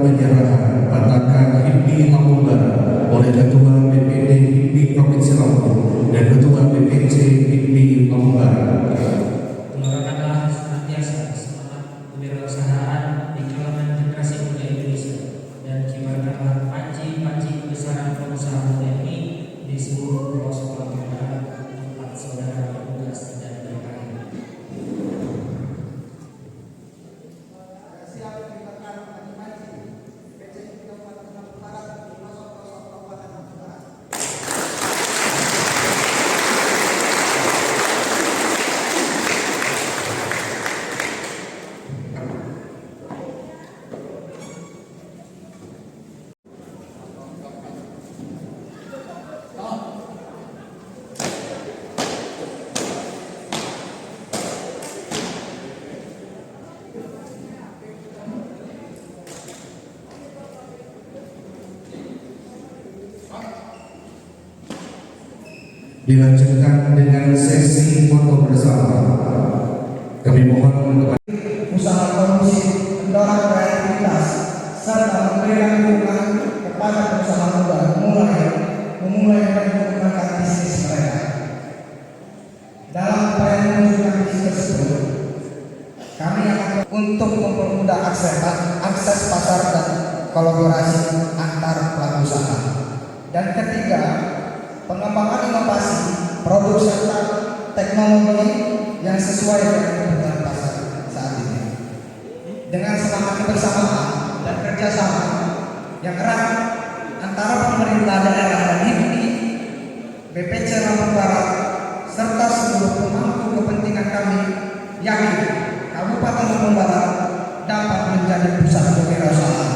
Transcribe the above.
penyerahan Patakan HIPMI Lampung Barat oleh Ketua BPD HIPMI Provinsi Lampung dan Ketua BPC HIPMI Lampung Barat. Gelora senantiasa semangat kewirausahaan di kalangan generasi muda Indonesia dan kibarkanlah panji-panji kebesaran pengusaha muda ini di seluruh pelosok Lampung Barat tempat saudara bertugas dan berkarir. Dilanjutkan dengan sesi foto bersama. Kami mohon kepada usaha promosi mendorong kreativitas serta memberikan dukungan kepada pengusaha muda memulai mengembangkan bisnis mereka. Dalam upaya mewujudkan bisnis tersebut, kami akan untuk mempermudah akses pasar dan kolaborasi antar pelaku usaha. Dan ketiga, pengembangan inovasi produk serta teknologi yang sesuai dengan kebutuhan pasar saat ini. Dengan semangat kebersamaan dan kerjasama yang erat antara pemerintah daerah dan HIPMI, BPC Lampung Barat, serta seluruh pemangku kepentingan kami, yakin Kabupaten Lampung Barat dapat menjadi pusat kewirausahaan